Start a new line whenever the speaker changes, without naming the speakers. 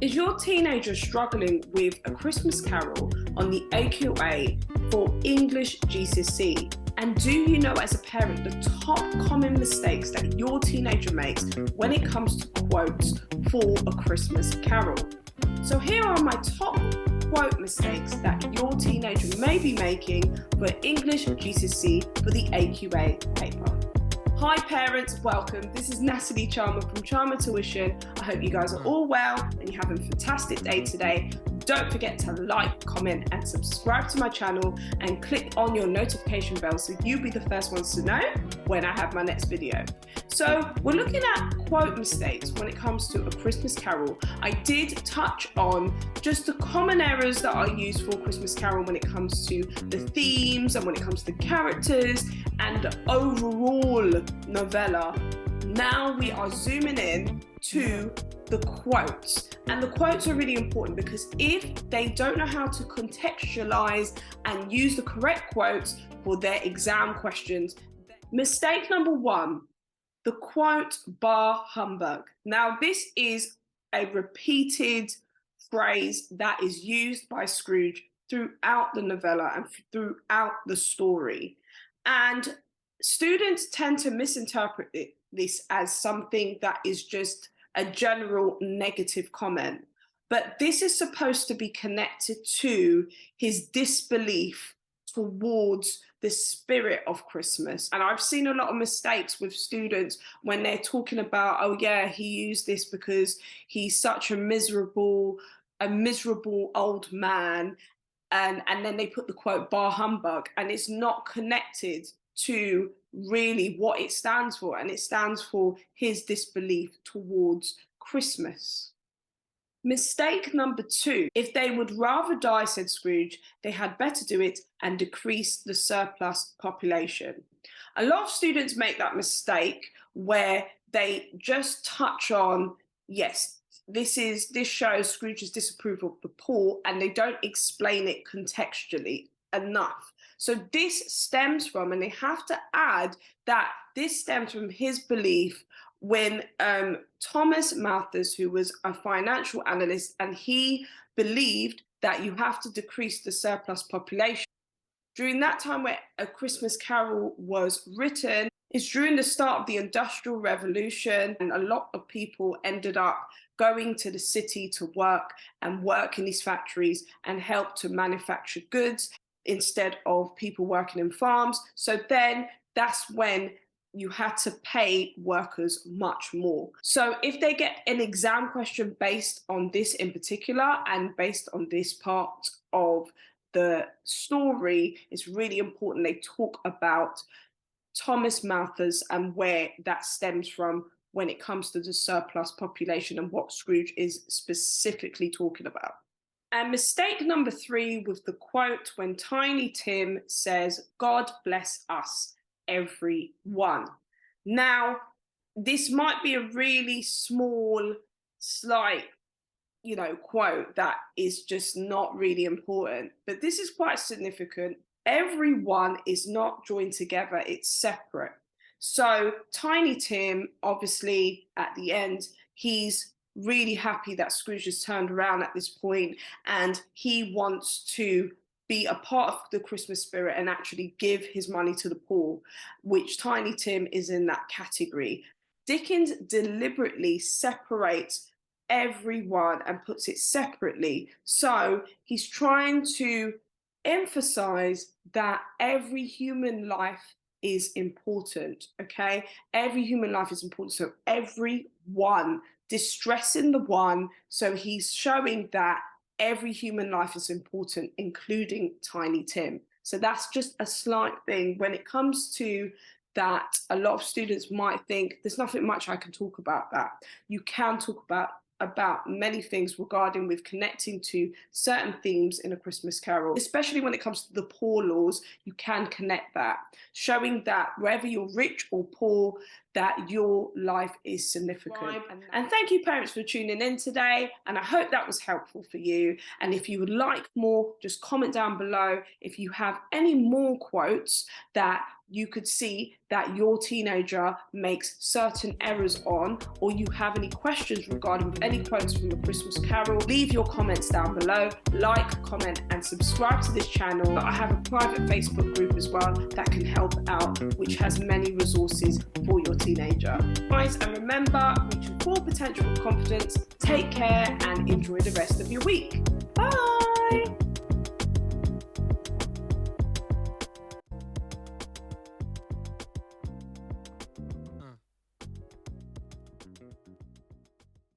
Is your teenager struggling with A Christmas Carol on the AQA for English GCSE? And do you know as a parent the top common mistakes that your teenager makes when it comes to quotes for A Christmas Carol? So here are my top quote mistakes that your teenager may be making for English GCSE for the AQA paper. Hi parents, welcome. This is Natalie Chama from Chama Tuition. I hope you guys are all well and you're having a fantastic day today. Don't forget to like, comment and subscribe to my channel and click on your notification bell so you'll be the first ones to know when I have my next video. So we're looking at quote mistakes when it comes to A Christmas Carol. I did touch on just the common errors that are used for A Christmas Carol when it comes to the themes and when it comes to the characters and the overall novella. Now we are zooming in to the quotes, and the quotes are really important because if they don't know how to contextualize and use the correct quotes for their exam questions. Mistake number one, the quote "Bar Humbug." Now this is a repeated phrase that is used by Scrooge throughout the novella and throughout the story, and students tend to misinterpret this as something that is just a general negative comment, but this is supposed to be connected to his disbelief towards the spirit of Christmas. And I've seen a lot of mistakes with students when they're talking about, oh yeah, he used this because he's such a miserable old man, and then they put the quote "Bar Humbug," and it's not connected to really what it stands for, and it stands for his disbelief towards Christmas. Mistake number two, if they would rather die, said Scrooge, they had better do it and decrease the surplus population. A lot of students make that mistake where they just touch on, yes, this shows Scrooge's disapproval of the poor, and they don't explain it contextually enough. So this stems from, and they have to add that this stems from his belief when Thomas Malthus, who was a financial analyst, and he believed that you have to decrease the surplus population. During that time where A Christmas Carol was written, it's during the start of the Industrial Revolution, and a lot of people ended up going to the city to work and work in these factories and help to manufacture goods instead of people working in farms. So then that's when you had to pay workers much more. So if they get an exam question based on this in particular and based on this part of the story, it's really important they talk about Thomas Malthus and where that stems from when it comes to the surplus population and what Scrooge is specifically talking about. And mistake number three with the quote when Tiny Tim says, "God bless us, everyone." Now, this might be a really small, slight, quote that is just not really important, but this is quite significant. Everyone is not joined together, it's separate. So Tiny Tim, obviously, at the end, he's really happy that Scrooge has turned around at this point, and he wants to be a part of the Christmas spirit and actually give his money to the poor, which Tiny Tim is in that category. Dickens deliberately separates everyone and puts it separately. So he's trying to emphasize that every human life is important, okay? Every human life is important, so everyone, distressing the one, so he's showing that every human life is important, including Tiny Tim. So that's just a slight thing. When it comes to that, a lot of students might think there's nothing much I can talk about that. You can talk about many things regarding with connecting to certain themes in A Christmas Carol, especially when it comes to the poor laws. You can connect that, showing that whether you're rich or poor, that your life is significant. And thank you parents for tuning in today, and I hope that was helpful for you. And if you would like more, just comment down below if you have any more quotes that you could see that your teenager makes certain errors on, or you have any questions regarding any quotes from A Christmas Carol, leave your comments down below. Like, comment and subscribe to this channel. I have a private Facebook group as well that can help out, which has many resources for your teenager. Guys, and remember, reach your full potential of confidence. Take care and enjoy the rest of your week. Bye!